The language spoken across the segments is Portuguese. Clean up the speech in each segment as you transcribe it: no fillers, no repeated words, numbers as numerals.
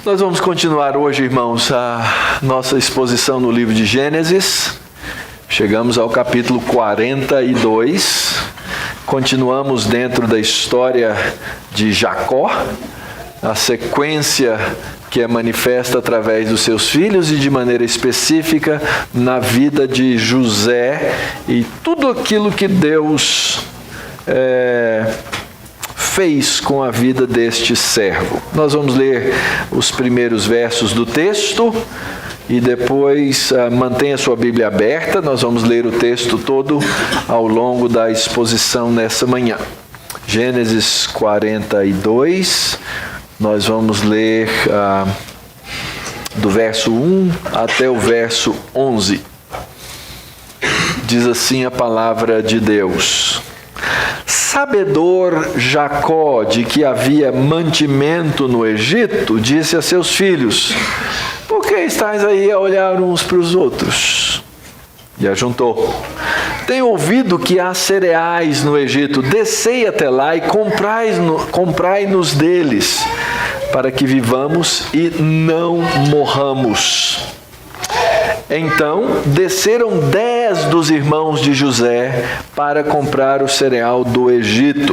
Nós vamos continuar hoje, irmãos, a nossa exposição no livro de Gênesis. Chegamos ao capítulo 42. Continuamos dentro da história de Jacó, a sequência que é manifesta através dos seus filhos e de maneira específica na vida de José e tudo aquilo que Deus fez com a vida deste servo. Nós vamos ler os primeiros versos do texto e depois mantenha sua Bíblia aberta. Nós vamos ler o texto todo ao longo da exposição nessa manhã. Gênesis 42, nós vamos ler do verso 1 até o verso 11. Diz assim a palavra de Deus: Sabedor Jacó de que havia mantimento no Egito, disse a seus filhos: por que estáis aí a olhar uns para os outros? E ajuntou: tenho ouvido que há cereais no Egito, descei até lá e comprai-nos deles, para que vivamos e não morramos. Então desceram 10 dos irmãos de José para comprar o cereal do Egito.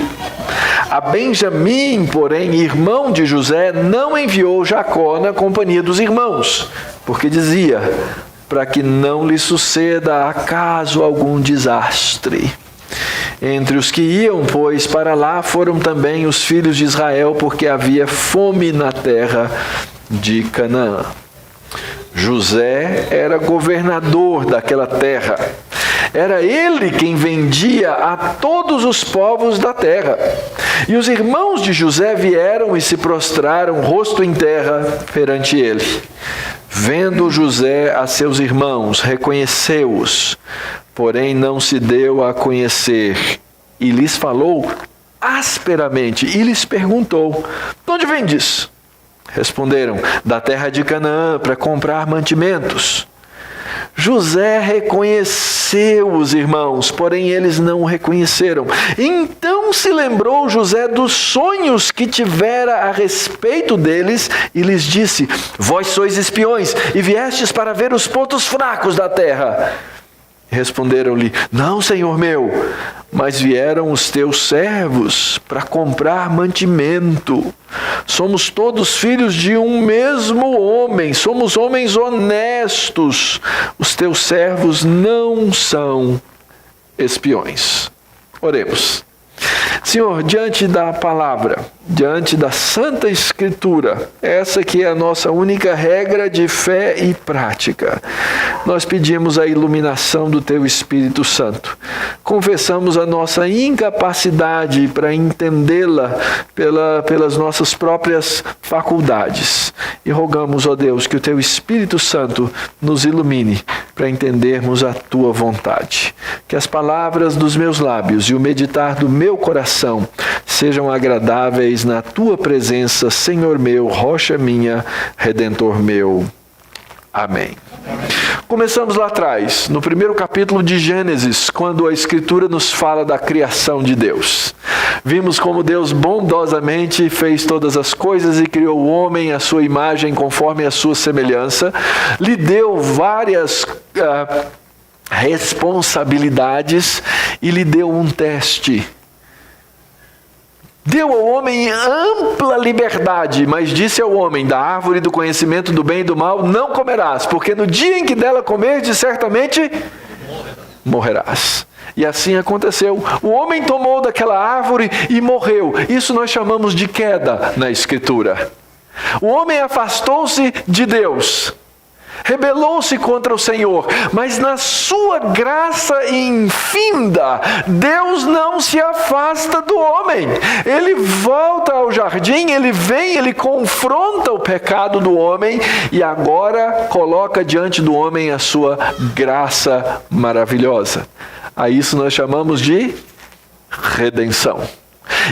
A Benjamim, porém, irmão de José, não enviou Jacó na companhia dos irmãos, porque dizia: para que não lhe suceda acaso algum desastre. Entre os que iam, pois, para lá foram também os filhos de Israel, porque havia fome na terra de Canaã. José era governador daquela terra. Era ele quem vendia a todos os povos da terra. E os irmãos de José vieram e se prostraram, rosto em terra, perante ele. Vendo José a seus irmãos, reconheceu-os, porém não se deu a conhecer. E lhes falou asperamente e lhes perguntou: de onde vendes? Responderam: da terra de Canaã, para comprar mantimentos. José reconheceu os irmãos, porém eles não o reconheceram. Então se lembrou José dos sonhos que tivera a respeito deles e lhes disse: vós sois espiões e viestes para ver os pontos fracos da terra. Responderam-lhe: não, senhor meu, mas vieram os teus servos para comprar mantimento. Somos todos filhos de um mesmo homem, somos homens honestos. Os teus servos não são espiões. Oremos. Senhor, diante da palavra, diante da Santa Escritura, essa que é a nossa única regra de fé e prática, nós pedimos a iluminação do Teu Espírito Santo. Confessamos a nossa incapacidade para entendê-la pelas nossas próprias faculdades. E rogamos, ó Deus, que o Teu Espírito Santo nos ilumine para entendermos a Tua vontade. Que as palavras dos meus lábios e o meditar do meu coração sejam agradáveis na Tua presença, Senhor meu, rocha minha, Redentor meu. Amém. Começamos lá atrás, no primeiro capítulo de Gênesis, quando a Escritura nos fala da criação de Deus. Vimos como Deus bondosamente fez todas as coisas e criou o homem à sua imagem, conforme a sua semelhança. Lhe deu várias responsabilidades e lhe deu um teste. Deu ao homem ampla liberdade, mas disse ao homem: da árvore do conhecimento do bem e do mal não comerás, porque no dia em que dela comerdes, certamente morrerás. E assim aconteceu. O homem tomou daquela árvore e morreu. Isso nós chamamos de queda na Escritura. O homem afastou-se de Deus. Rebelou-se contra o Senhor, mas na sua graça infinda, Deus não se afasta do homem. Ele volta ao jardim, ele vem, ele confronta o pecado do homem e agora coloca diante do homem a sua graça maravilhosa. A isso nós chamamos de redenção.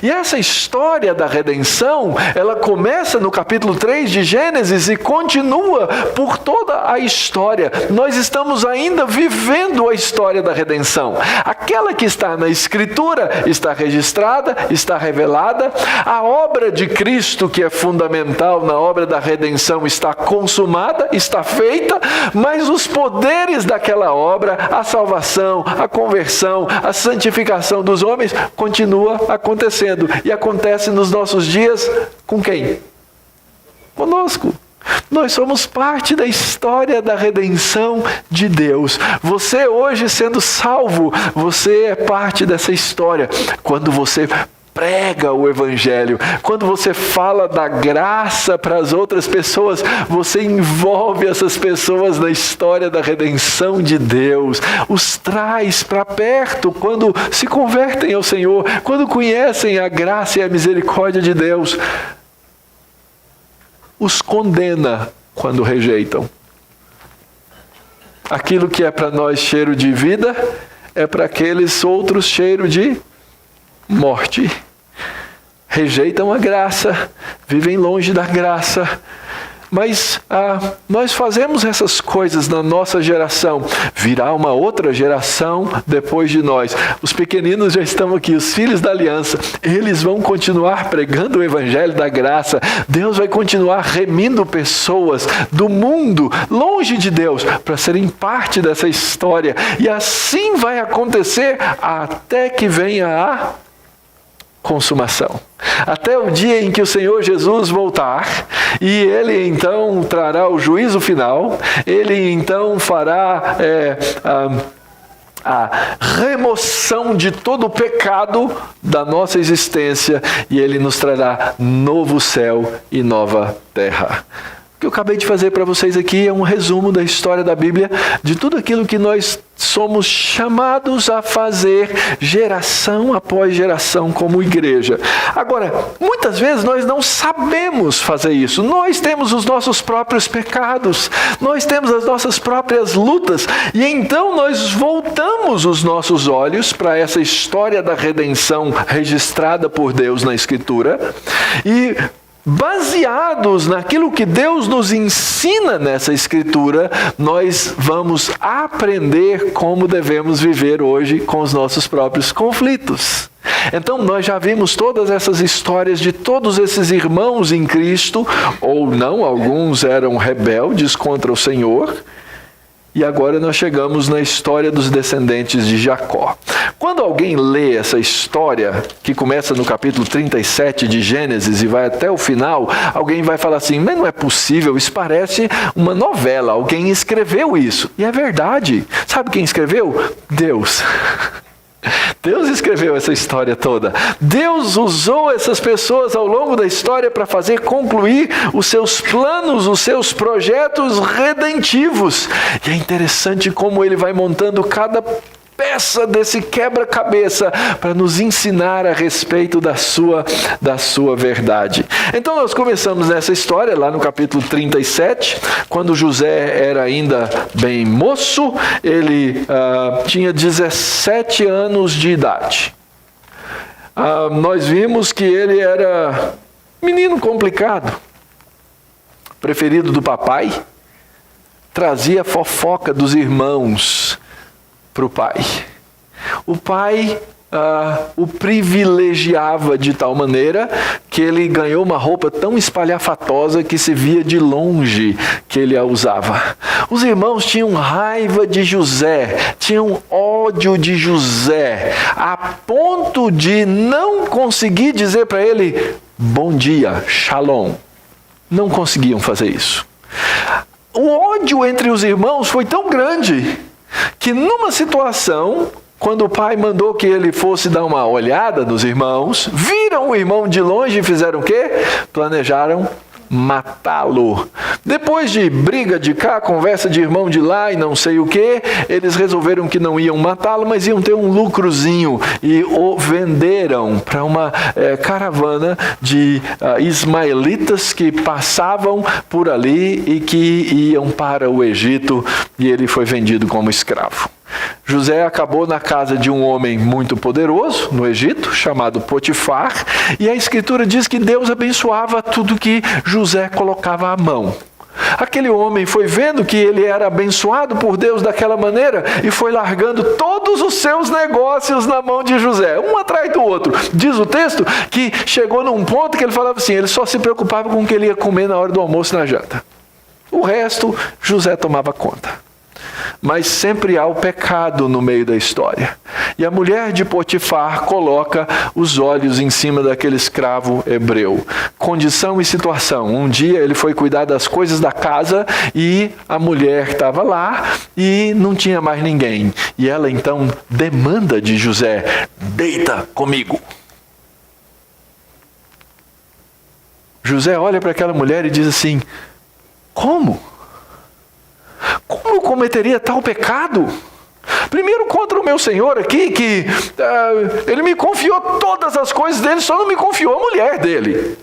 E essa história da redenção, ela começa no capítulo 3 de Gênesis e continua por toda a história. Nós estamos ainda vivendo a história da redenção. Aquela que está na Escritura está registrada, está revelada. A obra de Cristo, que é fundamental na obra da redenção, está consumada, está feita, mas os poderes daquela obra, a salvação, a conversão, a santificação dos homens, continua acontecendo. E acontece nos nossos dias com quem? Conosco. Nós somos parte da história da redenção de Deus. Você hoje sendo salvo, você é parte dessa história. Quando você prega o Evangelho, quando você fala da graça para as outras pessoas, você envolve essas pessoas na história da redenção de Deus, os traz para perto quando se convertem ao Senhor, quando conhecem a graça e a misericórdia de Deus. Os condena quando rejeitam. Aquilo que é para nós cheiro de vida, é para aqueles outros cheiro de morte. Rejeitam a graça, vivem longe da graça. Mas nós fazemos essas coisas na nossa geração. Virá uma outra geração depois de nós. Os pequeninos já estão aqui, os filhos da aliança. Eles vão continuar pregando o evangelho da graça. Deus vai continuar remindo pessoas do mundo, longe de Deus, para serem parte dessa história. E assim vai acontecer até que venha a consumação. Até o dia em que o Senhor Jesus voltar, e Ele então trará o juízo final, Ele então fará a remoção de todo o pecado da nossa existência, e Ele nos trará novo céu e nova terra. O que eu acabei de fazer para vocês aqui é um resumo da história da Bíblia, de tudo aquilo que nós somos chamados a fazer geração após geração como igreja. Agora, muitas vezes nós não sabemos fazer isso. Nós temos os nossos próprios pecados, nós temos as nossas próprias lutas, e então nós voltamos os nossos olhos para essa história da redenção registrada por Deus na Escritura, e baseados naquilo que Deus nos ensina nessa Escritura, nós vamos aprender como devemos viver hoje com os nossos próprios conflitos. Então nós já vimos todas essas histórias de todos esses irmãos em Cristo, ou não, alguns eram rebeldes contra o Senhor. E agora nós chegamos na história dos descendentes de Jacó. Quando alguém lê essa história, que começa no capítulo 37 de Gênesis e vai até o final, alguém vai falar assim, mas não é possível, isso parece uma novela, alguém escreveu isso. E é verdade. Sabe quem escreveu? Deus. Deus escreveu essa história toda. Deus usou essas pessoas ao longo da história para fazer concluir os seus planos, os seus projetos redentivos. E é interessante como Ele vai montando cada peça desse quebra-cabeça para nos ensinar a respeito da sua verdade. Então nós começamos nessa história lá no capítulo 37, quando José era ainda bem moço, ele tinha 17 anos de idade. Nós vimos que ele era menino complicado, preferido do papai, trazia fofoca dos irmãos para o pai. O pai o privilegiava de tal maneira que ele ganhou uma roupa tão espalhafatosa que se via de longe que ele a usava. Os irmãos tinham raiva de José, tinham ódio de José, a ponto de não conseguir dizer para ele, bom dia, shalom. Não conseguiam fazer isso. O ódio entre os irmãos foi tão grande que numa situação, quando o pai mandou que ele fosse dar uma olhada nos irmãos, viram o irmão de longe e fizeram o quê? Planejaram matá-lo. Depois de briga de cá, conversa de irmão de lá e não sei o que, eles resolveram que não iam matá-lo, mas iam ter um lucrozinho e o venderam para uma caravana de ismaelitas que passavam por ali e que iam para o Egito, e ele foi vendido como escravo. José acabou na casa de um homem muito poderoso no Egito, chamado Potifar, e a Escritura diz que Deus abençoava tudo que José colocava à mão. Aquele homem foi vendo que ele era abençoado por Deus daquela maneira e foi largando todos os seus negócios na mão de José, um atrás do outro. Diz o texto que chegou num ponto que ele falava assim, ele só se preocupava com o que ele ia comer na hora do almoço e na janta. O resto, José tomava conta. Mas sempre há o pecado no meio da história. E a mulher de Potifar coloca os olhos em cima daquele escravo hebreu. Condição e situação. Um dia ele foi cuidar das coisas da casa e a mulher estava lá e não tinha mais ninguém. E ela então demanda de José, deita comigo. José olha para aquela mulher e diz assim, como? Como eu cometeria tal pecado? Primeiro contra o meu Senhor aqui, que ele me confiou todas as coisas dele, só não me confiou a mulher dele.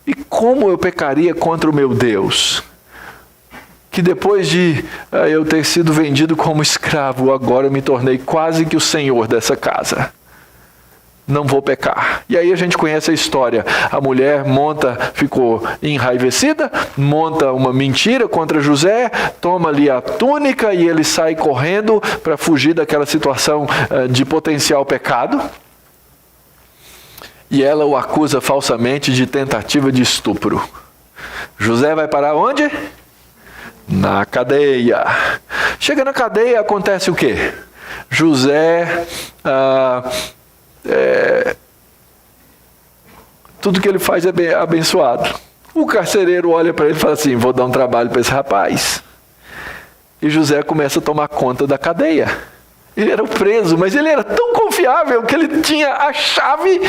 E como eu pecaria contra o meu Deus? Que depois de eu ter sido vendido como escravo, agora eu me tornei quase que o senhor dessa casa. Não vou pecar. E aí a gente conhece a história. A mulher ficou enraivecida, monta uma mentira contra José, toma ali a túnica e ele sai correndo para fugir daquela situação de potencial pecado. E ela o acusa falsamente de tentativa de estupro. José vai parar onde? Na cadeia. Chega na cadeia, acontece o quê? José... tudo que ele faz é abençoado. O carcereiro olha para ele e fala assim, vou dar um trabalho para esse rapaz. E José começa a tomar conta da cadeia. Ele era o preso, mas ele era tão confiável que ele tinha a chave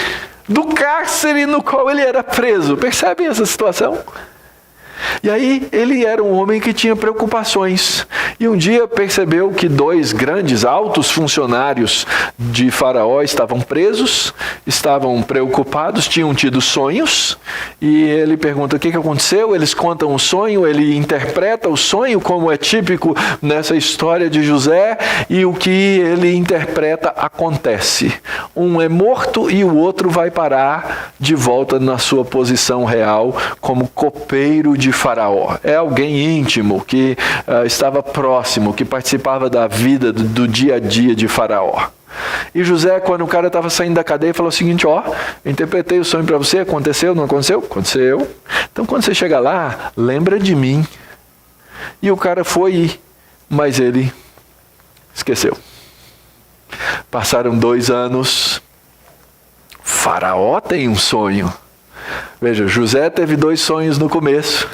do cárcere no qual ele era preso. Percebem essa situação? E aí ele era um homem que tinha preocupações. E um dia percebeu que 2 grandes altos funcionários de Faraó estavam presos, estavam preocupados, tinham tido sonhos. E ele pergunta o que aconteceu, eles contam o sonho, ele interpreta o sonho, como é típico nessa história de José, e o que ele interpreta acontece. Um é morto e o outro vai parar de volta na sua posição real como copeiro de Faraó. É alguém íntimo que estava próximo, que participava da vida, do dia a dia de Faraó. E José, quando o cara estava saindo da cadeia, falou o seguinte, interpretei o sonho para você, aconteceu, não aconteceu? Aconteceu. Então quando você chegar lá, lembra de mim. E o cara foi ir, mas ele esqueceu. Passaram 2 anos, Faraó tem um sonho. Veja, José teve 2 sonhos no começo.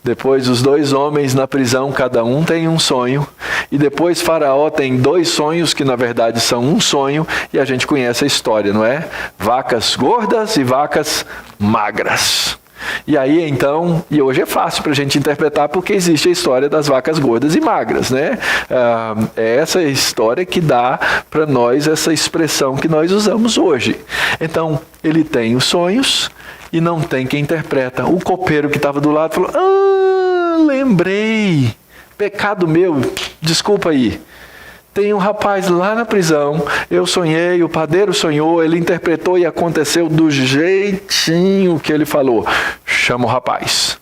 Depois os 2 homens na prisão, cada um tem um sonho. E depois Faraó tem 2 sonhos que na verdade são um sonho. E a gente conhece a história, não é? Vacas gordas e vacas magras. E aí então, e hoje é fácil para a gente interpretar porque existe a história das vacas gordas e magras, né? É essa história que dá para nós essa expressão que nós usamos hoje. Então, ele tem os sonhos e não tem quem interpreta. O copeiro que estava do lado falou, lembrei, pecado meu, desculpa aí. Tem um rapaz lá na prisão, eu sonhei, o padeiro sonhou, ele interpretou e aconteceu do jeitinho que ele falou. Chama o rapaz.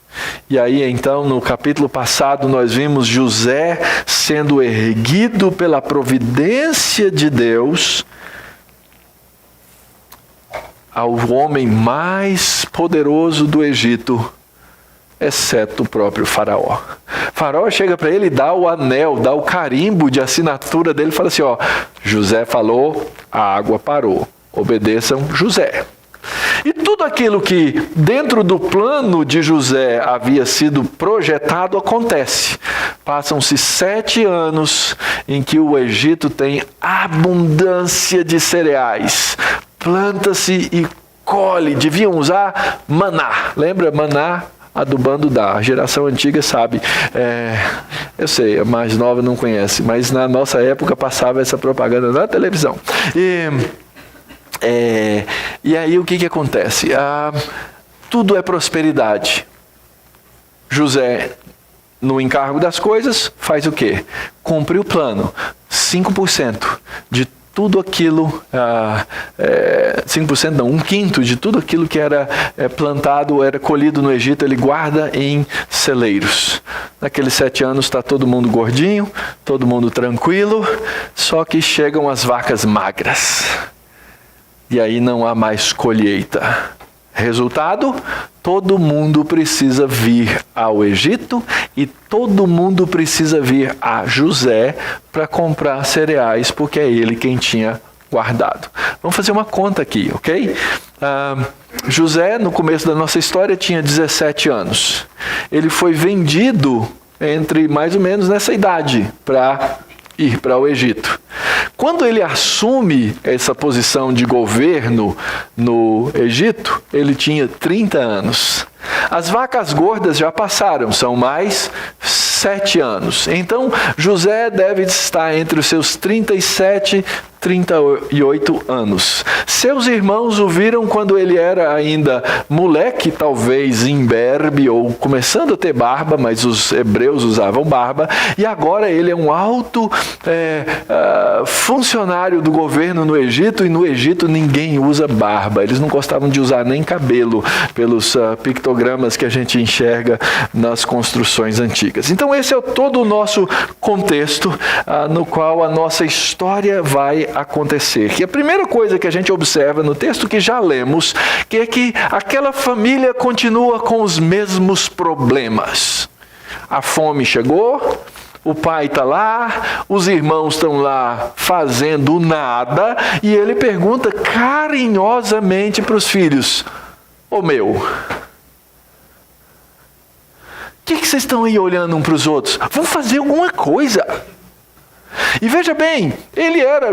E aí então no capítulo passado nós vimos José sendo erguido pela providência de Deus ao homem mais poderoso do Egito, exceto o próprio Faraó. Faraó chega para ele e dá o anel, dá o carimbo de assinatura dele e fala assim, José falou, a água parou, obedeçam José. E tudo aquilo que dentro do plano de José havia sido projetado acontece. Passam-se 7 anos em que o Egito tem abundância de cereais. Planta-se e colhe, deviam usar maná. Lembra maná? Adubando dá. A geração antiga sabe. Eu sei, a mais nova não conhece, mas na nossa época passava essa propaganda na televisão. E aí o que acontece? Tudo é prosperidade. José no encargo das coisas, faz o quê? Cumpre o plano. 5% de tudo aquilo, 5% não, 1/5 de tudo aquilo que era plantado, era colhido no Egito, ele guarda em celeiros. Naqueles 7 anos está todo mundo gordinho, todo mundo tranquilo, só que chegam as vacas magras. E aí não há mais colheita. Resultado, todo mundo precisa vir ao Egito e todo mundo precisa vir a José para comprar cereais, porque é ele quem tinha guardado. Vamos fazer uma conta aqui, ok? José, no começo da nossa história, tinha 17 anos. Ele foi vendido entre mais ou menos nessa idade para ir para o Egito. Quando ele assume essa posição de governo no Egito, ele tinha 30 anos. As vacas gordas já passaram, são mais 7 anos. Então, José deve estar entre os seus 37 38 anos. Seus irmãos o viram quando ele era ainda moleque, talvez imberbe ou começando a ter barba, mas os hebreus usavam barba, e agora ele é um alto funcionário do governo no Egito, e no Egito ninguém usa barba. Eles não gostavam de usar nem cabelo, pelos pictogramas que a gente enxerga nas construções antigas. Então esse é todo o nosso contexto no qual a nossa história vai acontecer. E a primeira coisa que a gente observa no texto que já lemos, que é que aquela família continua com os mesmos problemas. A fome chegou, o pai está lá, os irmãos estão lá fazendo nada, e ele pergunta carinhosamente para os filhos: ô meu, o que vocês estão aí olhando um para os outros? Vamos fazer alguma coisa. E veja bem,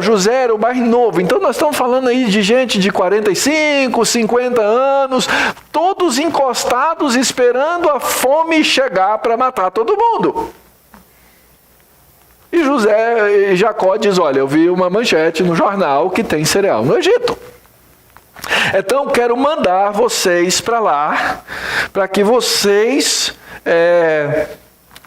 José era o mais novo, então nós estamos falando aí de gente de 45, 50 anos, todos encostados esperando a fome chegar para matar todo mundo. E Jacó diz: olha, eu vi uma manchete no jornal que tem cereal no Egito. Então quero mandar vocês para lá, para que vocês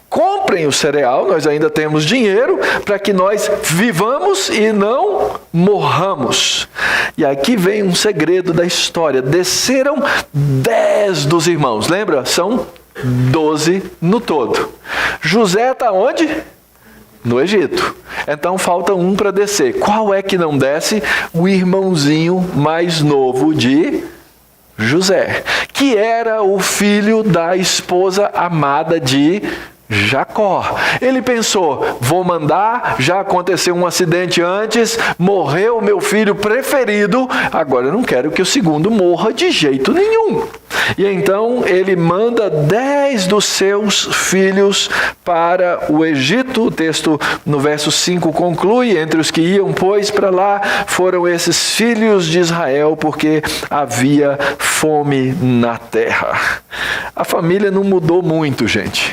comprem o cereal, nós ainda temos dinheiro, para que nós vivamos e não morramos. E aqui vem um segredo da história. Desceram 10 dos irmãos, lembra? São 12 no todo. José está onde? No Egito. Então falta um para descer. Qual é que não desce? O irmãozinho mais novo de José, que era o filho da esposa amada de Jacó. Ele pensou: vou mandar, já aconteceu um acidente antes, morreu o meu filho preferido, agora eu não quero que o segundo morra de jeito nenhum. E então ele manda 10 dos seus filhos para o Egito. O texto no verso 5 conclui: entre os que iam, pois, para lá, foram esses filhos de Israel, porque havia fome na terra. A família não mudou muito, gente.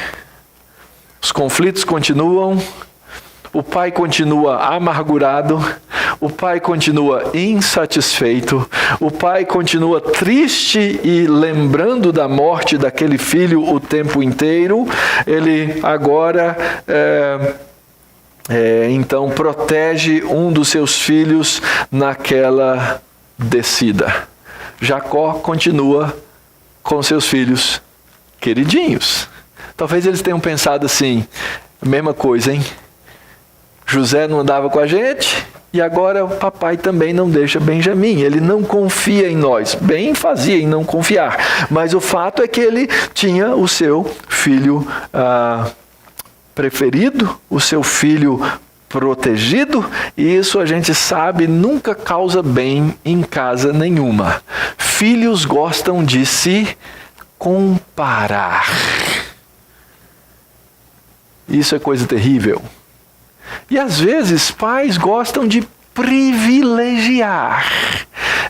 Os conflitos continuam, o pai continua amargurado, o pai continua insatisfeito, o pai continua triste e lembrando da morte daquele filho o tempo inteiro. Ele agora então protege um dos seus filhos naquela descida. Jacó continua com seus filhos queridinhos. Talvez eles tenham pensado assim: mesma coisa, hein? José não andava com a gente e agora o papai também não deixa Benjamim. Ele não confia em nós. Bem fazia em não confiar. Mas o fato é que ele tinha o seu filho preferido, o seu filho protegido, e isso a gente sabe nunca causa bem em casa nenhuma. Filhos gostam de se comparar. Isso é coisa terrível. E às vezes pais gostam de privilegiar.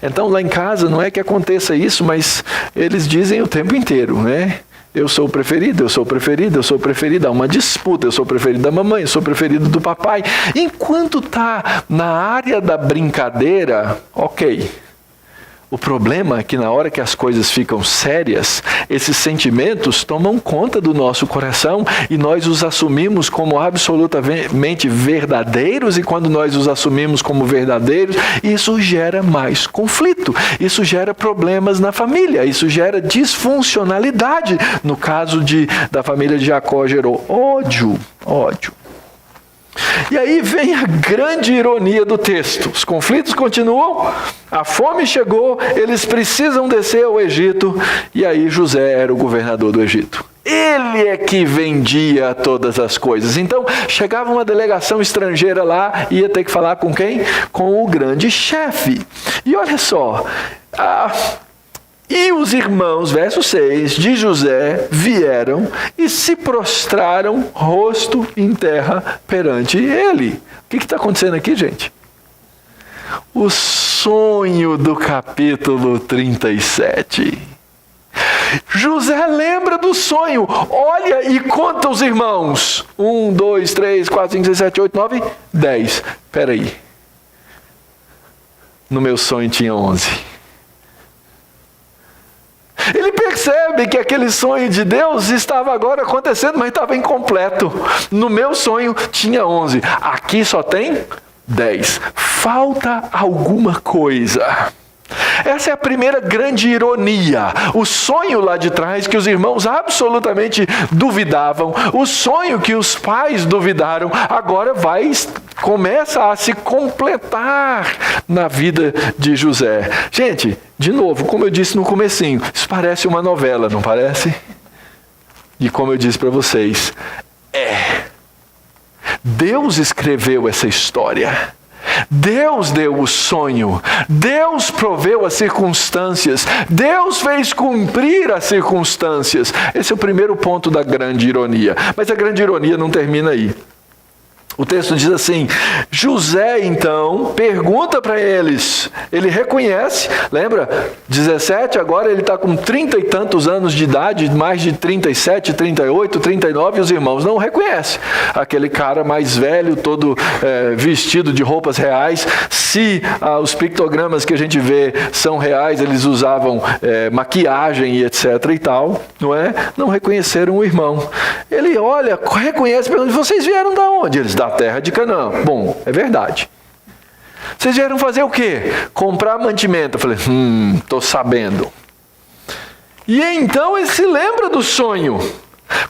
Então lá em casa não é que aconteça isso, mas eles dizem o tempo inteiro, né? Eu sou o preferido, eu sou o preferido, eu sou o preferido. Há uma disputa, eu sou o preferido da mamãe, eu sou o preferido do papai. Enquanto está na área da brincadeira, ok. O problema é que na hora que as coisas ficam sérias, esses sentimentos tomam conta do nosso coração e nós os assumimos como absolutamente verdadeiros, e quando nós os assumimos como verdadeiros, isso gera mais conflito, isso gera problemas na família, isso gera disfuncionalidade. No caso da família de Jacó, gerou ódio. E aí vem a grande ironia do texto. Os conflitos continuam, a fome chegou, eles precisam descer ao Egito, e aí José era o governador do Egito. Ele é que vendia todas as coisas. Então, chegava uma delegação estrangeira lá, ia ter que falar com quem? Com o grande chefe. E olha só, e os irmãos, verso 6, de José vieram e se prostraram rosto em terra perante ele. O que está acontecendo aqui, gente? O sonho do capítulo 37. José lembra do sonho, olha e conta os irmãos. 1, 2, 3, 4, 5, 6, 7, 8, 9, 10. Espera aí. No meu sonho tinha 11. Ele percebe que aquele sonho de Deus estava agora acontecendo, mas estava incompleto. No meu sonho tinha 11. Aqui só tem 10. Falta alguma coisa. Essa é a primeira grande ironia. O sonho lá de trás que os irmãos absolutamente duvidavam, o sonho que os pais duvidaram, agora começa a se completar na vida de José. Gente, de novo, como eu disse no comecinho, isso parece uma novela, não parece? E como eu disse para vocês, Deus escreveu essa história. Deus deu o sonho, Deus proveu as circunstâncias, Deus fez cumprir as circunstâncias. Esse é o primeiro ponto da grande ironia. Mas a grande ironia não termina aí. O texto diz assim, José então pergunta para eles, ele reconhece, lembra? 17, agora ele está com 30 e tantos anos de idade, mais de 37, 38, 39, e os irmãos não o reconhecem. Aquele cara mais velho, todo vestido de roupas reais. Se os pictogramas que a gente vê são reais, eles usavam maquiagem e etc e tal, não é? Não reconheceram o irmão. Ele olha, reconhece, pergunta, vocês vieram da onde? Eles, da terra de Canaã. Bom, é verdade. Vocês vieram fazer o quê? Comprar mantimento. Eu falei, estou sabendo. E então ele se lembra do sonho.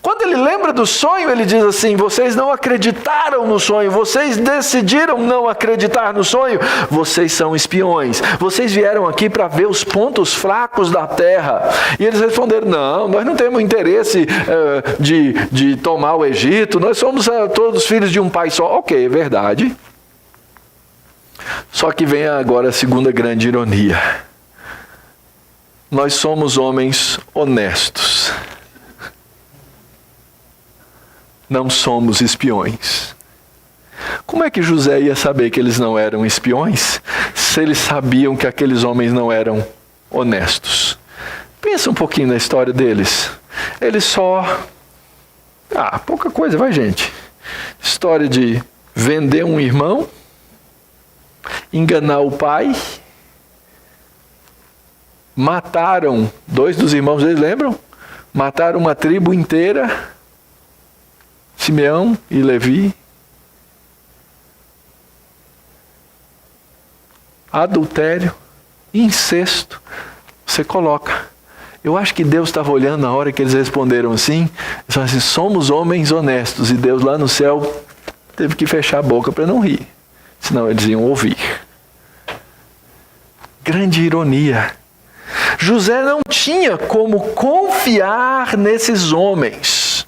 Quando ele lembra do sonho, ele diz assim, vocês não acreditaram no sonho, vocês decidiram não acreditar no sonho, vocês são espiões, vocês vieram aqui para ver os pontos fracos da terra. E eles responderam, não, nós não temos interesse de tomar o Egito, nós somos todos filhos de um pai só. Ok, é verdade. Só que vem agora a segunda grande ironia. Nós somos homens honestos. Não somos espiões. Como é que José ia saber que eles não eram espiões, se eles sabiam que aqueles homens não eram honestos? Pensa um pouquinho na história deles. Eles só... pouca coisa, vai gente. História de vender um irmão, enganar o pai, mataram 2 dos irmãos deles, lembram? Mataram uma tribo inteira, Simeão e Levi. Adultério, incesto. Você coloca. Eu acho que Deus estava olhando na hora que eles responderam assim. Eles falaram assim, somos homens honestos. E Deus lá no céu teve que fechar a boca para não rir. Senão eles iam ouvir. Grande ironia. José não tinha como confiar nesses homens.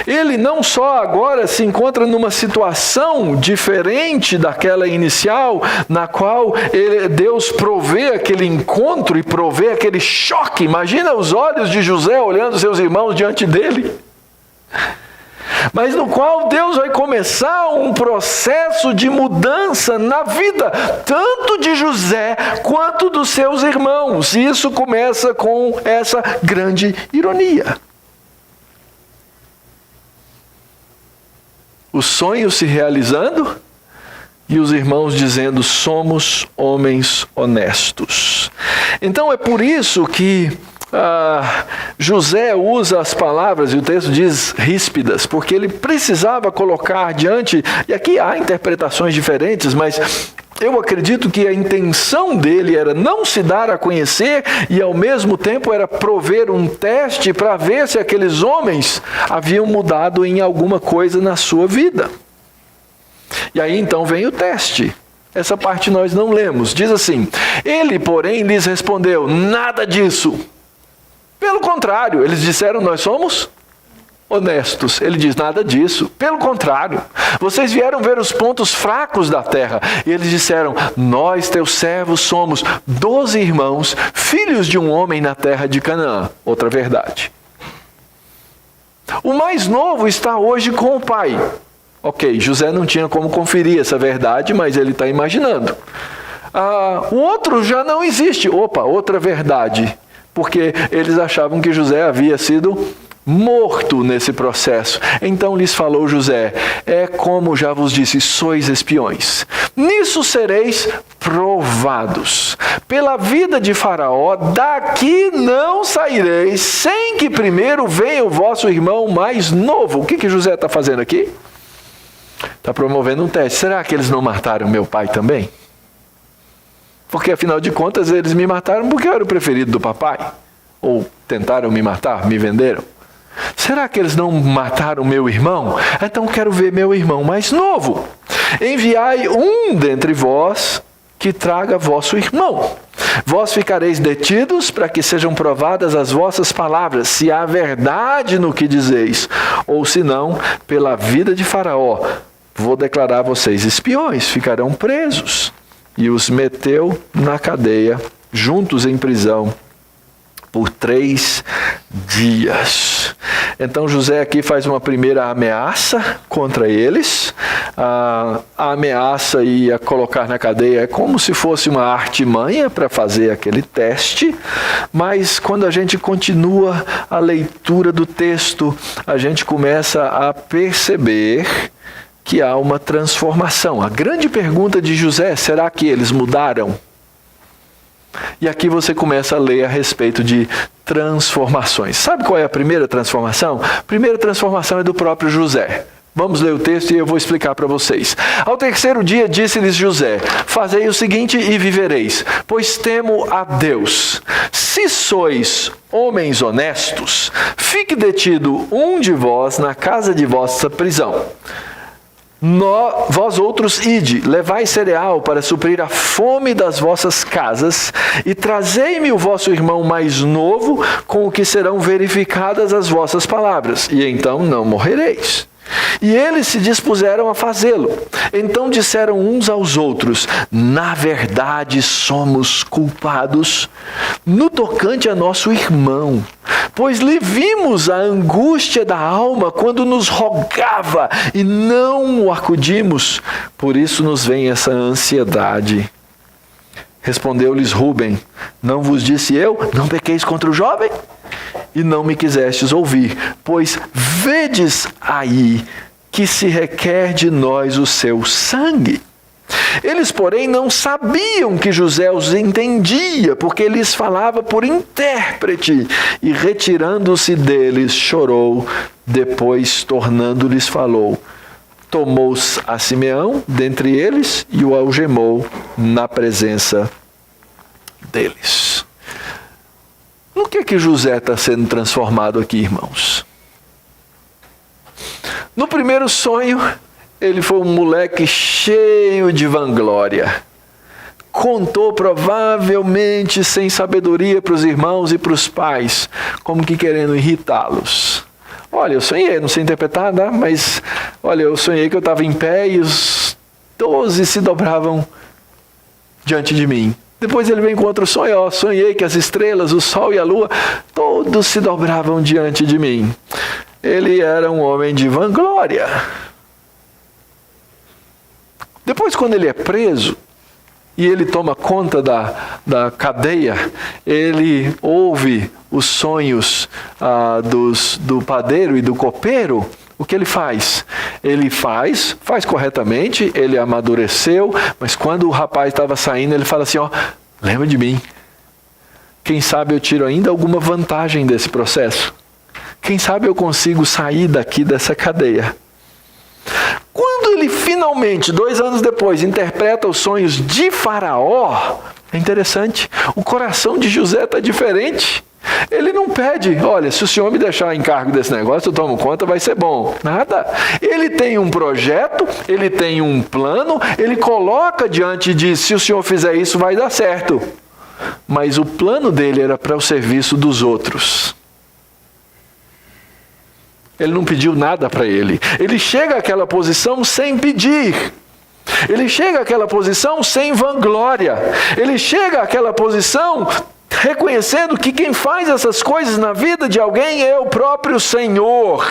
Ele não só agora se encontra numa situação diferente daquela inicial, na qual Deus provê aquele encontro e provê aquele choque. Imagina os olhos de José olhando seus irmãos diante dele. Mas no qual Deus vai começar um processo de mudança na vida, tanto de José quanto dos seus irmãos. E isso começa com essa grande ironia. O sonho se realizando E os irmãos dizendo: somos homens honestos. Então é por isso que José usa as palavras, e o texto diz ríspidas, porque ele precisava colocar diante, e aqui há interpretações diferentes, mas eu acredito que a intenção dele era não se dar a conhecer e ao mesmo tempo era prover um teste para ver se aqueles homens haviam mudado em alguma coisa na sua vida. E aí então vem o teste. Essa parte nós não lemos. Diz assim: ele, porém, lhes respondeu: nada disso. Pelo contrário, eles disseram: nós somos honestos. Ele diz: nada disso. Pelo contrário, vocês vieram ver os pontos fracos da terra. E eles disseram: nós, teus servos, somos 12 irmãos, filhos de um homem na terra de Canaã. Outra verdade. O mais novo está hoje com o pai. Ok, José não tinha como conferir essa verdade, mas ele está imaginando. O outro já não existe. Opa, outra verdade. Porque eles achavam que José havia sido morto nesse processo. Então lhes falou José: é como já vos disse, sois espiões. Nisso sereis provados. Pela vida de Faraó, daqui não saireis, sem que primeiro venha o vosso irmão mais novo. O que José está fazendo aqui? Está promovendo um teste. Será que eles não mataram meu pai também? Porque afinal de contas eles me mataram porque eu era o preferido do papai. Ou tentaram me matar, me venderam. Será que eles não mataram meu irmão? Então quero ver meu irmão mais novo. Enviai um dentre vós que traga vosso irmão. Vós ficareis detidos para que sejam provadas as vossas palavras, se há verdade no que dizeis. Ou se não, pela vida de Faraó, vou declarar vocês espiões, ficarão presos. E os meteu na cadeia, juntos em prisão, por 3 dias. Então José aqui faz uma primeira ameaça contra eles. A ameaça ia colocar na cadeia é como se fosse uma artimanha para fazer aquele teste. Mas quando a gente continua a leitura do texto, a gente começa a perceber que há uma transformação. A grande pergunta de José: será que eles mudaram? E aqui você começa a ler a respeito de transformações. Sabe qual é a primeira transformação? A primeira transformação é do próprio José. Vamos ler o texto e eu vou explicar para vocês. Ao 3º dia disse-lhes José: fazei o seguinte e vivereis, pois temo a Deus. Se sois homens honestos, fique detido um de vós na casa de vossa prisão. Vós outros ide, levai cereal para suprir a fome das vossas casas, e trazei-me o vosso irmão mais novo, com o que serão verificadas as vossas palavras, e então não morrereis. E eles se dispuseram a fazê-lo. Então disseram uns aos outros: na verdade somos culpados no tocante a nosso irmão, pois lhe vimos a angústia da alma quando nos rogava e não o acudimos, por isso nos vem essa ansiedade. Respondeu-lhes Rúben: não vos disse eu, não pequeis contra o jovem? E não me quisestes ouvir, pois vedes aí que se requer de nós o seu sangue. Eles, porém, não sabiam que José os entendia, porque lhes falava por intérprete, e retirando-se deles, chorou, depois, tornando-lhes, falou. Tomou a Simeão dentre eles e o algemou na presença deles. No que José está sendo transformado aqui, irmãos? No primeiro sonho, ele foi um moleque cheio de vanglória. Contou provavelmente sem sabedoria para os irmãos e para os pais, como que querendo irritá-los. Olha, eu sonhei, não sei interpretar, né? Mas olha, eu sonhei que eu estava em pé e os 12 se dobravam diante de mim. Depois ele vem com outro sonho: sonhei que as estrelas, o sol e a lua, todos se dobravam diante de mim. Ele era um homem de vanglória. Depois, quando ele é preso e ele toma conta da cadeia, ele ouve os sonhos do padeiro e do copeiro. O que ele faz? Ele faz corretamente, ele amadureceu, mas quando o rapaz estava saindo, ele fala assim, ó, lembra de mim. Quem sabe eu tiro ainda alguma vantagem desse processo. Quem sabe eu consigo sair daqui dessa cadeia. Quando ele finalmente, 2 anos depois, interpreta os sonhos de Faraó, é interessante, o coração de José está diferente. Ele não pede, olha, se o senhor me deixar encargo desse negócio, eu tomo conta, vai ser bom. Nada. Ele tem um projeto, ele tem um plano, ele coloca diante de, se o senhor fizer isso, vai dar certo. Mas o plano dele era para o serviço dos outros. Ele não pediu nada para ele. Ele chega àquela posição sem pedir. Ele chega àquela posição sem vanglória. Ele chega àquela posição reconhecendo que quem faz essas coisas na vida de alguém é o próprio Senhor.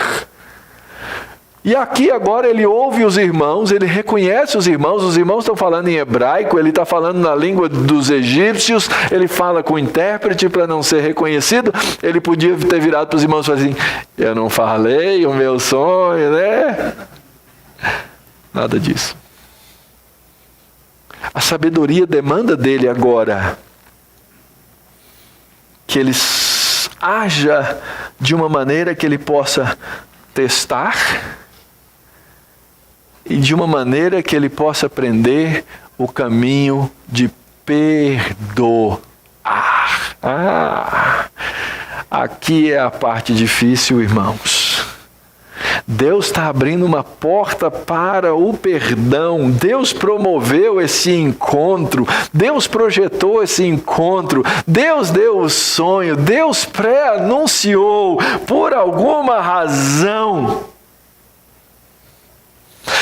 E aqui agora ele ouve os irmãos, ele reconhece os irmãos estão falando em hebraico, ele está falando na língua dos egípcios, ele fala com o intérprete para não ser reconhecido. Ele podia ter virado para os irmãos e falar assim, eu não falei o meu sonho, né? Nada disso. A sabedoria demanda dele agora que ele haja de uma maneira que ele possa testar e de uma maneira que ele possa aprender o caminho de perdoar. Aqui é a parte difícil, irmãos. Deus está abrindo uma porta para o perdão. Deus promoveu esse encontro. Deus projetou esse encontro. Deus deu o sonho. Deus pré-anunciou por alguma razão.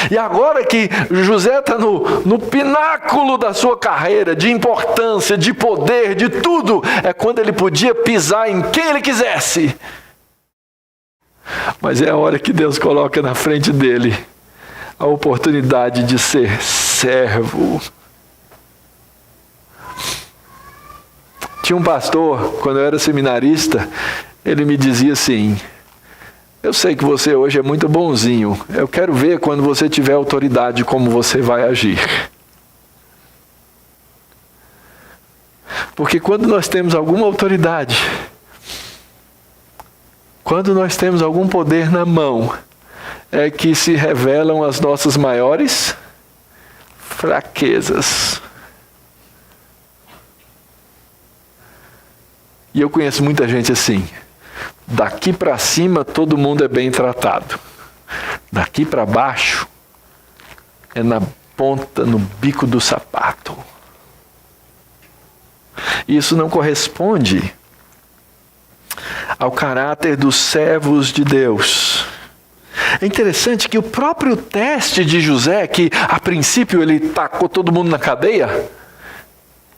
E agora que José está no pináculo da sua carreira, de importância, de poder, de tudo, é quando ele podia pisar em quem ele quisesse. Mas é a hora que Deus coloca na frente dele a oportunidade de ser servo. Tinha um pastor, quando eu era seminarista, ele me dizia assim, eu sei que você hoje é muito bonzinho, eu quero ver quando você tiver autoridade como você vai agir. Porque quando nós temos alguma autoridade, quando nós temos algum poder na mão, é que se revelam as nossas maiores fraquezas. E eu conheço muita gente assim. Daqui para cima todo mundo é bem tratado. Daqui para baixo é na ponta, no bico do sapato. Isso não corresponde ao caráter dos servos de Deus. É interessante que o próprio teste de José, que a princípio ele tacou todo mundo na cadeia,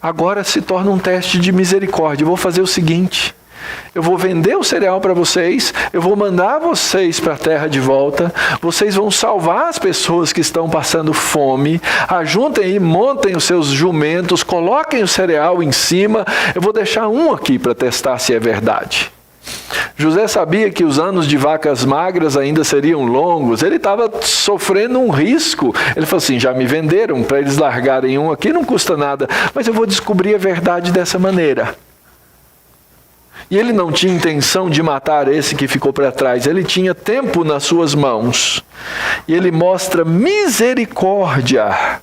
agora se torna um teste de misericórdia. Eu vou fazer o seguinte, eu vou vender o cereal para vocês, eu vou mandar vocês para a terra de volta, vocês vão salvar as pessoas que estão passando fome, ajuntem e montem os seus jumentos, coloquem o cereal em cima, eu vou deixar um aqui para testar se é verdade. José sabia que os anos de vacas magras ainda seriam longos, ele estava sofrendo um risco. Ele falou assim, já me venderam, para eles largarem um aqui não custa nada, mas eu vou descobrir a verdade dessa maneira. E ele não tinha intenção de matar esse que ficou para trás, ele tinha tempo nas suas mãos. E ele mostra misericórdia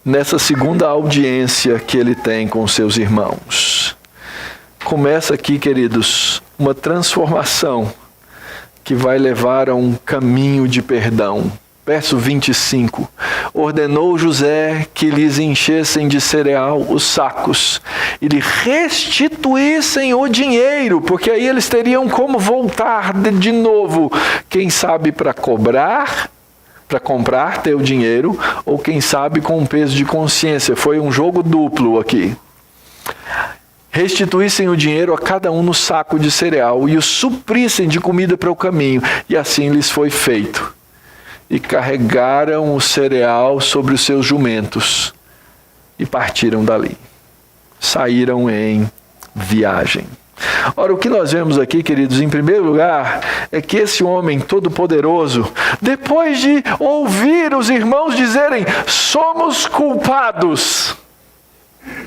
nessa segunda audiência que ele tem com seus irmãos. Começa aqui, queridos, uma transformação que vai levar a um caminho de perdão. Verso 25. Ordenou José que lhes enchessem de cereal os sacos e lhe restituíssem o dinheiro, porque aí eles teriam como voltar de novo, quem sabe para comprar teu dinheiro, ou quem sabe com um peso de consciência. Foi um jogo duplo aqui. Restituíssem o dinheiro a cada um no saco de cereal e o suprissem de comida para o caminho, e assim lhes foi feito. E carregaram o cereal sobre os seus jumentos e partiram dali. Saíram em viagem. Ora, o que nós vemos aqui, queridos, em primeiro lugar, é que esse homem todo-poderoso, depois de ouvir os irmãos dizerem, somos culpados,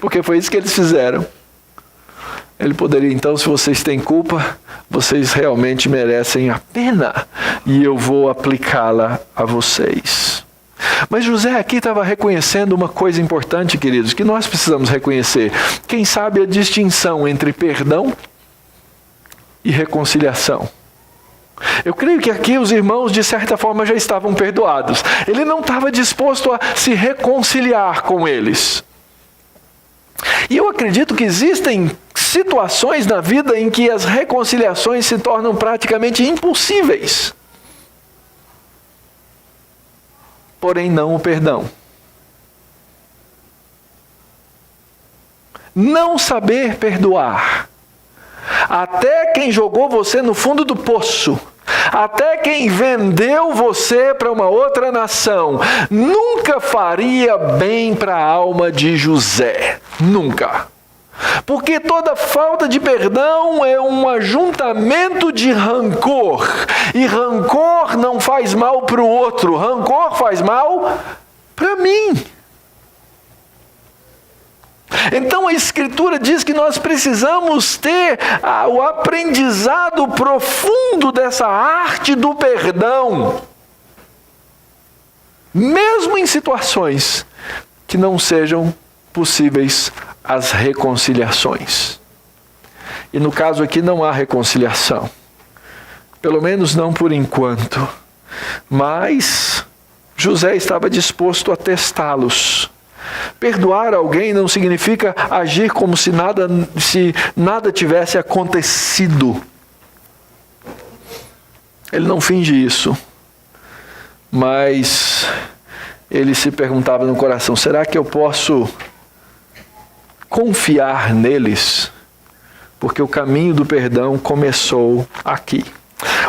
porque foi isso que eles fizeram, ele poderia então, se vocês têm culpa, vocês realmente merecem a pena, e eu vou aplicá-la a vocês. Mas José aqui estava reconhecendo uma coisa importante, queridos, que nós precisamos reconhecer. Quem sabe a distinção entre perdão e reconciliação. Eu creio que aqui os irmãos, de certa forma, já estavam perdoados. Ele não estava disposto a se reconciliar com eles. E eu acredito que existem situações na vida em que as reconciliações se tornam praticamente impossíveis. Porém, não o perdão. Não saber perdoar. Até quem jogou você no fundo do poço, até quem vendeu você para uma outra nação, nunca faria bem para a alma de José. Nunca. Porque toda falta de perdão é um ajuntamento de rancor. E rancor não faz mal para o outro. Rancor faz mal para mim. Então a Escritura diz que nós precisamos ter o aprendizado profundo dessa arte do perdão. Mesmo em situações que não sejam possíveis as reconciliações. E no caso aqui não há reconciliação. Pelo menos não por enquanto. Mas José estava disposto a testá-los. Perdoar alguém não significa agir como se nada tivesse acontecido. Ele não finge isso. Mas ele se perguntava no coração, será que eu posso confiar neles? Porque o caminho do perdão começou aqui.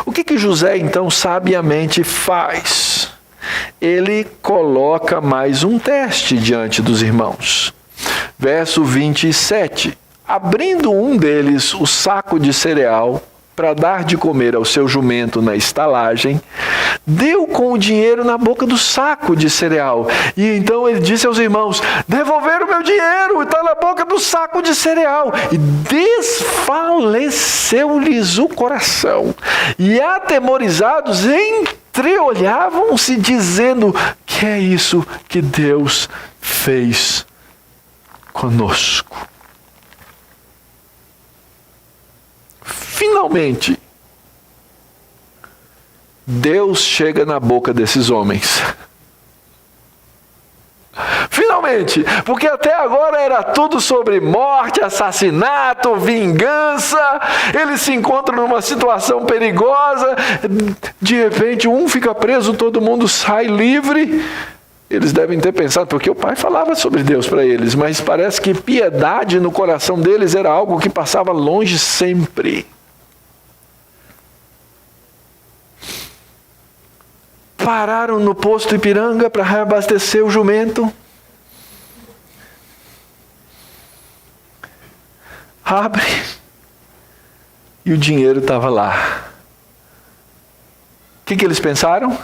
O que José então sabiamente faz? Ele coloca mais um teste diante dos irmãos. Verso 27. Abrindo um deles o saco de cereal para dar de comer ao seu jumento na estalagem, deu com o dinheiro na boca do saco de cereal. E então ele disse aos irmãos, devolveram o meu dinheiro, está na boca do saco de cereal. E desfaleceu-lhes o coração. E atemorizados, entreolhavam-se dizendo, que é isso que Deus fez conosco? Finalmente, Deus chega na boca desses homens. Finalmente, porque até agora era tudo sobre morte, assassinato, vingança. Eles se encontram numa situação perigosa. De repente, um fica preso, todo mundo sai livre. Eles devem ter pensado, porque o pai falava sobre Deus para eles, mas parece que piedade no coração deles era algo que passava longe sempre. Pararam no posto Ipiranga para reabastecer o jumento. Abre. E o dinheiro estava lá. O que eles pensaram?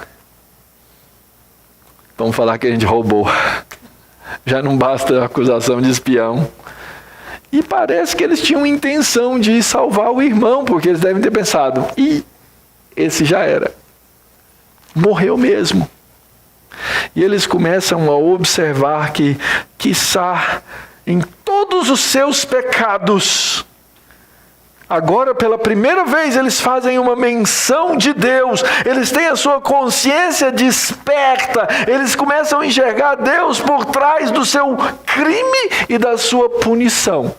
Vamos falar que a gente roubou. Já não basta a acusação de espião. E parece que eles tinham intenção de salvar o irmão, porque eles devem ter pensado, esse já era. Morreu mesmo. E eles começam a observar que, quiçá, em todos os seus pecados, agora pela primeira vez eles fazem uma menção de Deus, eles têm a sua consciência desperta, eles começam a enxergar Deus por trás do seu crime e da sua punição.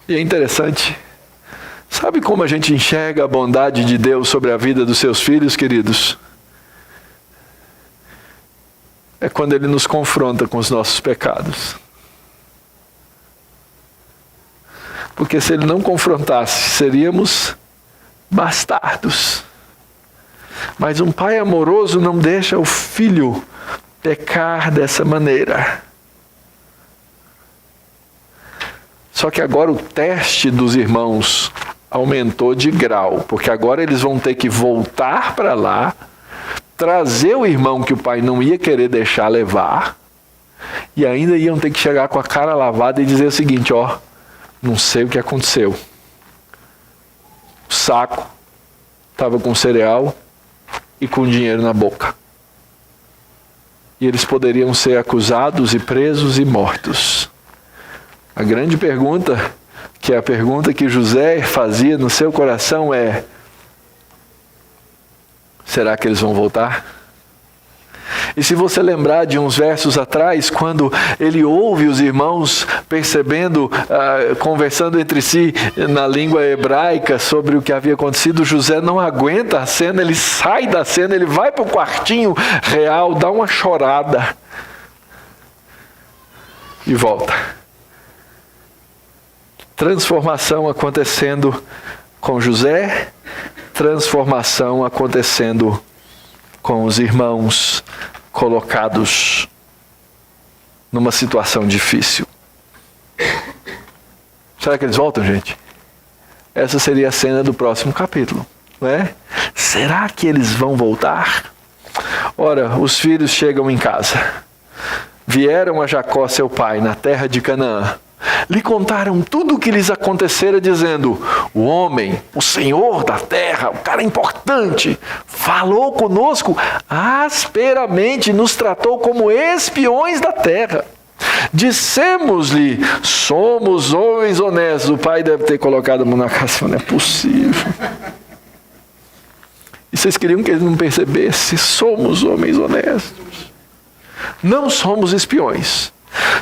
E é interessante. Sabe como a gente enxerga a bondade de Deus sobre a vida dos seus filhos, queridos? É quando Ele nos confronta com os nossos pecados. Porque se Ele não confrontasse, seríamos bastardos. Mas um pai amoroso não deixa o filho pecar dessa maneira. Só que agora o teste dos irmãos aumentou de grau, porque agora eles vão ter que voltar para lá, trazer o irmão que o pai não ia querer deixar levar, e ainda iam ter que chegar com a cara lavada e dizer o seguinte: ó, não sei o que aconteceu. O saco estava com cereal e com dinheiro na boca. E eles poderiam ser acusados e presos e mortos. A grande pergunta, que é a pergunta que José fazia no seu coração, é: será que eles vão voltar? E se você lembrar de uns versos atrás, quando ele ouve os irmãos percebendo, conversando entre si na língua hebraica sobre o que havia acontecido, José não aguenta a cena, ele sai da cena, ele vai para o quartinho real, dá uma chorada e volta. Transformação acontecendo com José, transformação acontecendo com os irmãos colocados numa situação difícil. Será que eles voltam, gente? Essa seria a cena do próximo capítulo, não é? Será que eles vão voltar? Ora, os filhos chegam em casa. Vieram a Jacó, seu pai, na terra de Canaã. Lhe contaram tudo o que lhes acontecera, dizendo: o homem, o senhor da terra, o cara importante, falou conosco asperamente, nos tratou como espiões da terra. Dissemos-lhe: somos homens honestos. O pai deve ter colocado a mão na cara, não é possível. E vocês queriam que ele não percebesse? Somos homens honestos. Não somos espiões.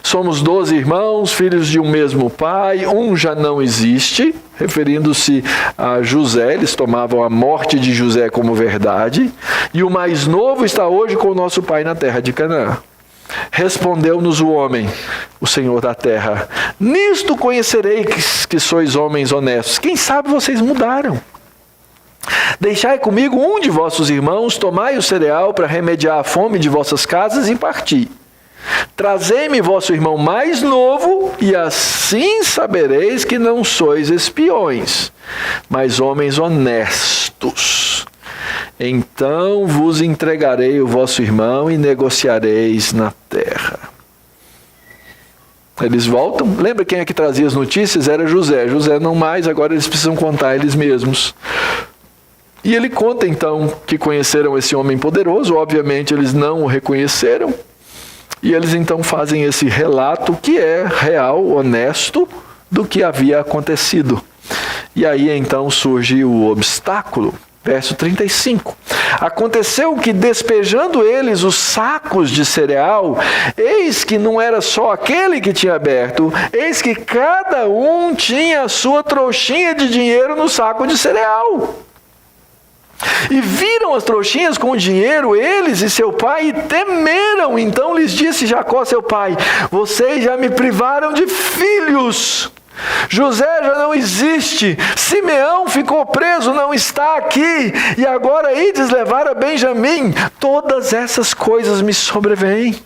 Somos 12 irmãos, filhos de um mesmo pai, um já não existe, referindo-se a José, eles tomavam a morte de José como verdade, e o mais novo está hoje com o nosso pai na terra de Canaã. Respondeu-nos o homem, o Senhor da terra: nisto conhecereis que sois homens honestos. Quem sabe vocês mudaram. Deixai comigo um de vossos irmãos, tomai o cereal para remediar a fome de vossas casas e parti. Trazei-me vosso irmão mais novo, e assim sabereis que não sois espiões, mas homens honestos. Então vos entregarei o vosso irmão e negociareis na terra. Eles voltam. Lembra quem é que trazia as notícias? Era José. José não mais, agora eles precisam contar eles mesmos. E ele conta então que conheceram esse homem poderoso. Obviamente eles não o reconheceram. E eles então fazem esse relato que é real, honesto, do que havia acontecido. E aí então surge o obstáculo. Verso 35. Aconteceu que, despejando eles os sacos de cereal, eis que não era só aquele que tinha aberto, eis que cada um tinha a sua trouxinha de dinheiro no saco de cereal. E viram as trouxinhas com o dinheiro, eles e seu pai, e temeram. Então lhes disse Jacó, seu pai: vocês já me privaram de filhos. José já não existe, Simeão ficou preso, não está aqui, e agora ides levar a Benjamim. Todas essas coisas me sobrevêm.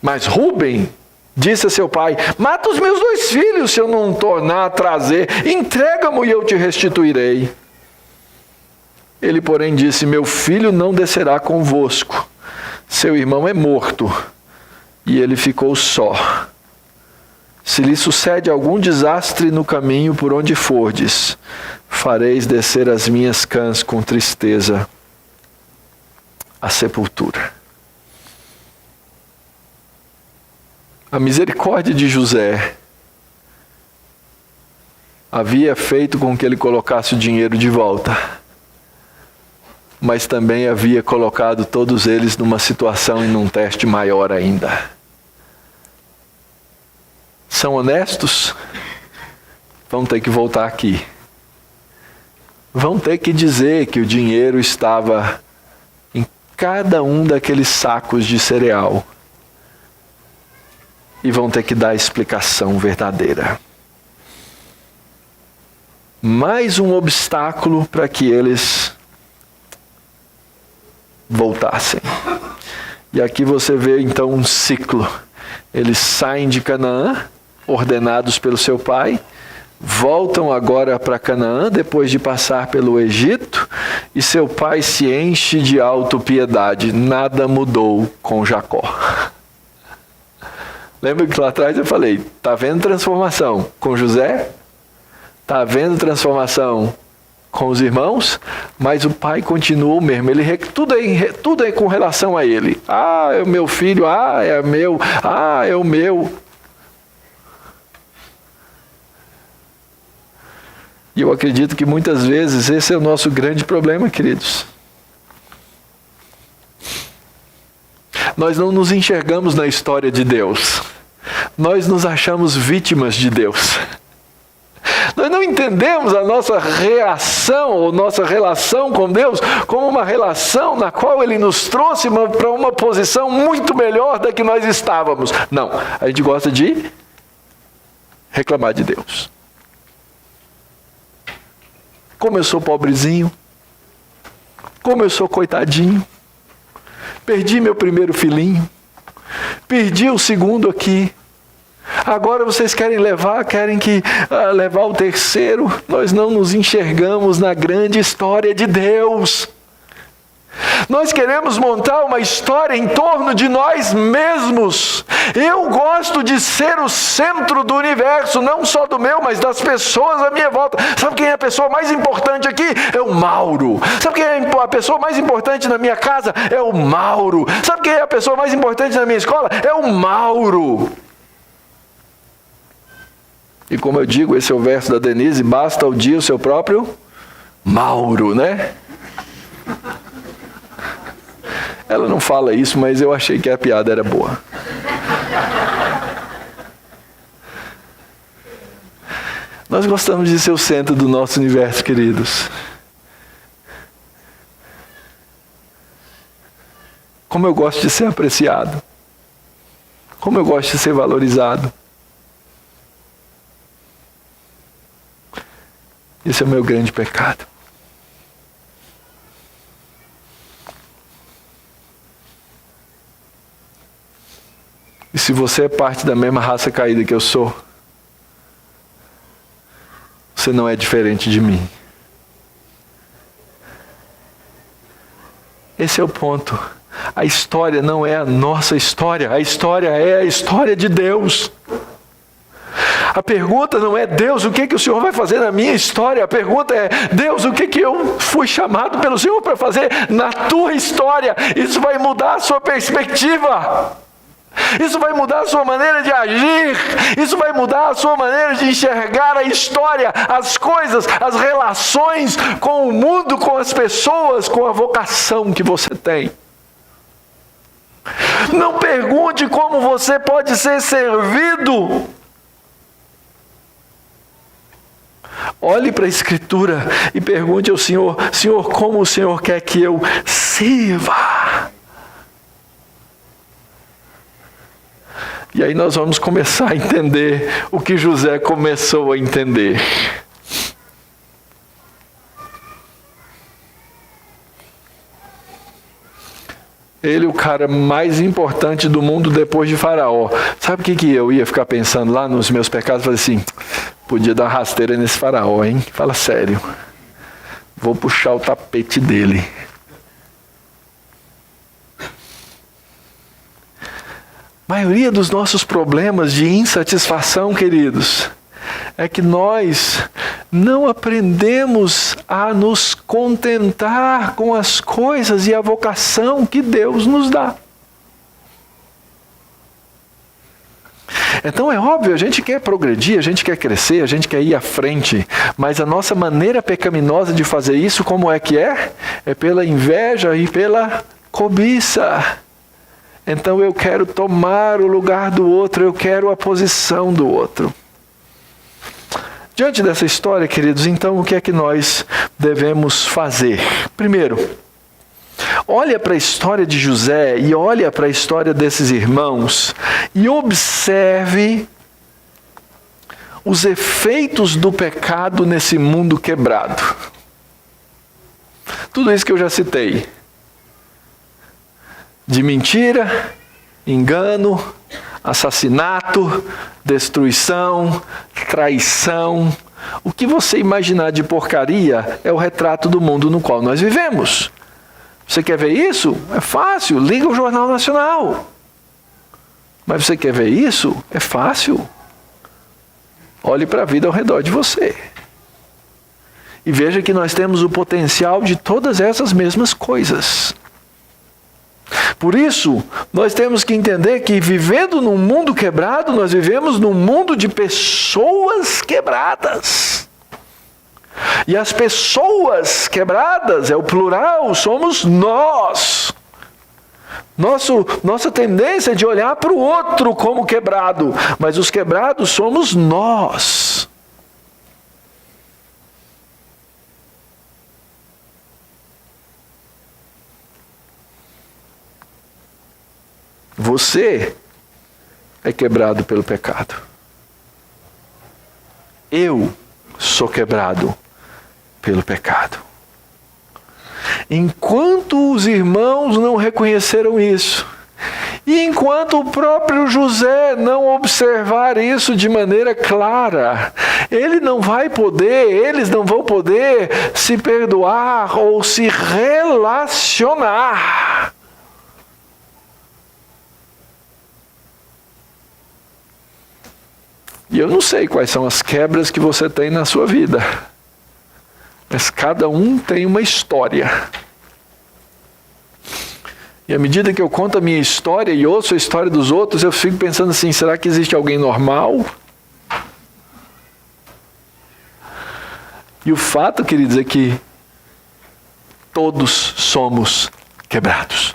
Mas Rúben disse a seu pai: mata os meus 2 filhos, se eu não tornar a trazer, entrega-mo e eu te restituirei. Ele, porém, disse: meu filho não descerá convosco, seu irmão é morto, e ele ficou só. Se lhe sucede algum desastre no caminho por onde fordes, fareis descer as minhas cãs com tristeza à sepultura. A misericórdia de José havia feito com que ele colocasse o dinheiro de volta, mas também havia colocado todos eles numa situação e num teste maior ainda. São honestos? Vão ter que voltar aqui. Vão ter que dizer que o dinheiro estava em cada um daqueles sacos de cereal. E vão ter que dar a explicação verdadeira. Mais um obstáculo para que eles voltassem. E aqui você vê então um ciclo. Eles saem de Canaã, ordenados pelo seu pai, voltam agora para Canaã, depois de passar pelo Egito, e seu pai se enche de autopiedade. Nada mudou com Jacó. Lembra que lá atrás eu falei, está vendo transformação com José? Está vendo transformação com os irmãos? Mas o pai continua o mesmo. Tudo é com relação a ele. Ah, é o meu filho. Ah, é meu. Ah, é o meu. E eu acredito que muitas vezes esse é o nosso grande problema, queridos. Nós não nos enxergamos na história de Deus. Nós nos achamos vítimas de Deus. Nós não entendemos a nossa reação ou nossa relação com Deus como uma relação na qual Ele nos trouxe para uma posição muito melhor da que nós estávamos. Não, a gente gosta de reclamar de Deus. Como eu sou pobrezinho, como eu sou coitadinho, perdi meu primeiro filhinho, perdi o segundo aqui, agora vocês querem levar o terceiro. Nós não nos enxergamos na grande história de Deus. Nós queremos montar uma história em torno de nós mesmos. Eu gosto de ser o centro do universo, não só do meu, mas das pessoas à minha volta. Sabe quem é a pessoa mais importante aqui? É o Mauro. Sabe quem é a pessoa mais importante na minha casa? É o Mauro. Sabe quem é a pessoa mais importante na minha escola? É o Mauro. E como eu digo, esse é o verso da Denise, basta o dia o seu próprio Mauro, né? Ela não fala isso, mas eu achei que a piada era boa. Nós gostamos de ser o centro do nosso universo, queridos. Como eu gosto de ser apreciado. Como eu gosto de ser valorizado. Esse é o meu grande pecado. E se você é parte da mesma raça caída que eu sou, você não é diferente de mim. Esse é o ponto. A história não é a nossa história. A história é a história de Deus. A pergunta não é, Deus, o que o Senhor vai fazer na minha história? A pergunta é, Deus, o que eu fui chamado pelo Senhor para fazer na tua história? Isso vai mudar a sua perspectiva. Isso vai mudar a sua maneira de agir. Isso vai mudar a sua maneira de enxergar a história, as coisas, as relações com o mundo, com as pessoas, com a vocação que você tem. Não pergunte como você pode ser servido. Olhe para a Escritura e pergunte ao Senhor, Senhor, como o Senhor quer que eu sirva? E aí nós vamos começar a entender o que José começou a entender. Ele, o cara mais importante do mundo depois de Faraó. Sabe o que eu ia ficar pensando lá nos meus pecados? Falei assim, podia dar uma rasteira nesse Faraó, hein? Fala sério. Vou puxar o tapete dele. A maioria dos nossos problemas de insatisfação, queridos, é que nós não aprendemos a nos contentar com as coisas e a vocação que Deus nos dá. Então é óbvio, a gente quer progredir, a gente quer crescer, a gente quer ir à frente, mas a nossa maneira pecaminosa de fazer isso, como é que é? É pela inveja e pela cobiça. Então eu quero tomar o lugar do outro, eu quero a posição do outro. Diante dessa história, queridos, então o que é que nós devemos fazer? Primeiro, olha para a história de José e olha para a história desses irmãos e observe os efeitos do pecado nesse mundo quebrado. Tudo isso que eu já citei. De mentira, engano, assassinato, destruição, traição. O que você imaginar de porcaria é o retrato do mundo no qual nós vivemos. Você quer ver isso? É fácil, liga o Jornal Nacional. Mas você quer ver isso? É fácil. Olhe para a vida ao redor de você. E veja que nós temos o potencial de todas essas mesmas coisas. Por isso, nós temos que entender que vivendo num mundo quebrado, nós vivemos num mundo de pessoas quebradas. E as pessoas quebradas, é o plural, somos nós. Nossa tendência é de olhar para o outro como quebrado, mas os quebrados somos nós. Você é quebrado pelo pecado. Eu sou quebrado pelo pecado. Enquanto os irmãos não reconheceram isso, e enquanto o próprio José não observar isso de maneira clara, eles não vão poder se perdoar ou se relacionar. E eu não sei quais são as quebras que você tem na sua vida, mas cada um tem uma história. E à medida que eu conto a minha história e ouço a história dos outros, eu fico pensando assim, será que existe alguém normal? E o fato, queridos, é que todos somos quebrados.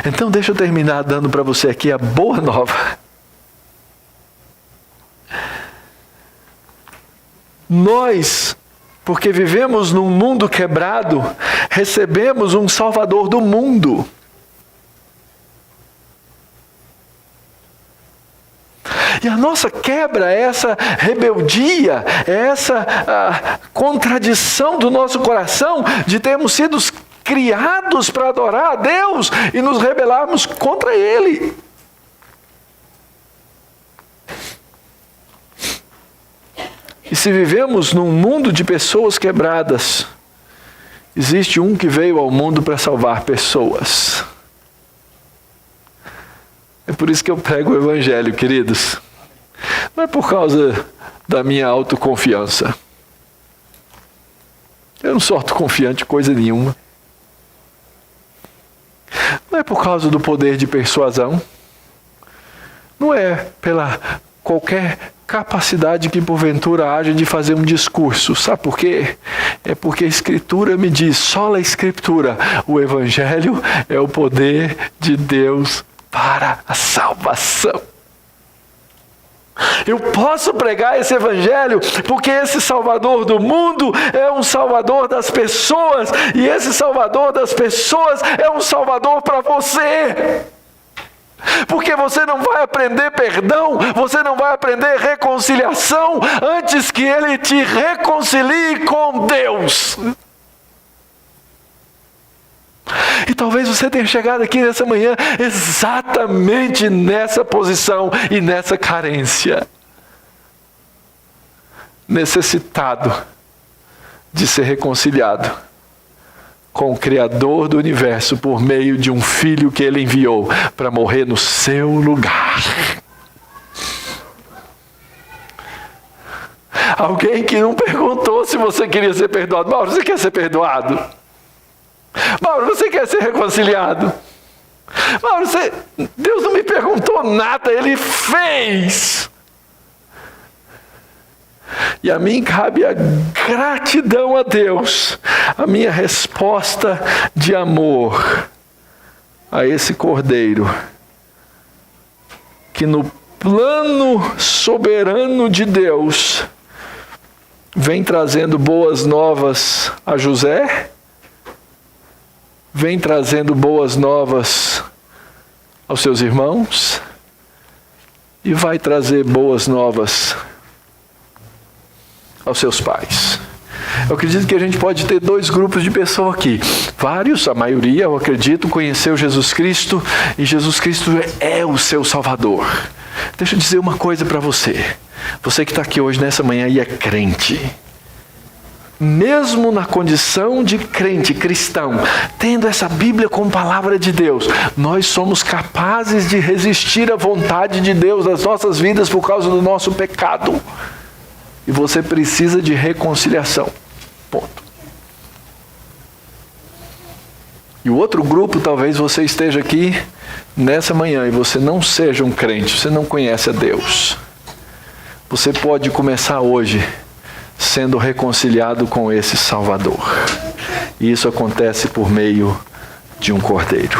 Então deixa eu terminar dando para você aqui a boa nova. Nós, porque vivemos num mundo quebrado, recebemos um Salvador do mundo. E a nossa quebra é essa rebeldia, é essa contradição do nosso coração de termos sido criados para adorar a Deus e nos rebelarmos contra Ele. E se vivemos num mundo de pessoas quebradas, existe um que veio ao mundo para salvar pessoas. É por isso que eu prego o Evangelho, queridos. Não é por causa da minha autoconfiança. Eu não sou autoconfiante coisa nenhuma. Não é por causa do poder de persuasão. Não é pela qualquer capacidade que porventura haja de fazer um discurso. Sabe por quê? É porque a Escritura me diz, só a Escritura, o Evangelho é o poder de Deus para a salvação. Eu posso pregar esse Evangelho porque esse Salvador do mundo é um Salvador das pessoas, e esse Salvador das pessoas é um Salvador para você. Porque você não vai aprender perdão, você não vai aprender reconciliação antes que Ele te reconcilie com Deus. E talvez você tenha chegado aqui nessa manhã exatamente nessa posição e nessa carência. Necessitado de ser reconciliado com o Criador do Universo por meio de um Filho que Ele enviou para morrer no seu lugar. Alguém que não perguntou se você queria ser perdoado. Mauro, você quer ser perdoado? Mauro, você quer ser reconciliado? Mauro, Deus não me perguntou nada, Ele fez. E a mim cabe a gratidão a Deus, a minha resposta de amor a esse Cordeiro, que no plano soberano de Deus vem trazendo boas novas a José, vem trazendo boas novas aos seus irmãos e vai trazer boas novas aos seus pais. Eu acredito que a gente pode ter dois grupos de pessoas aqui. Vários, a maioria, eu acredito, conheceu Jesus Cristo e Jesus Cristo é o seu Salvador. Deixa eu dizer uma coisa para você. Você que está aqui hoje nessa manhã e é crente. Mesmo na condição de crente, cristão, tendo essa Bíblia como palavra de Deus, nós somos capazes de resistir à vontade de Deus nas nossas vidas por causa do nosso pecado. E você precisa de reconciliação. Ponto. E o outro grupo, talvez você esteja aqui nessa manhã e você não seja um crente, você não conhece a Deus. Você pode começar hoje sendo reconciliado com esse Salvador. E isso acontece por meio de um cordeiro.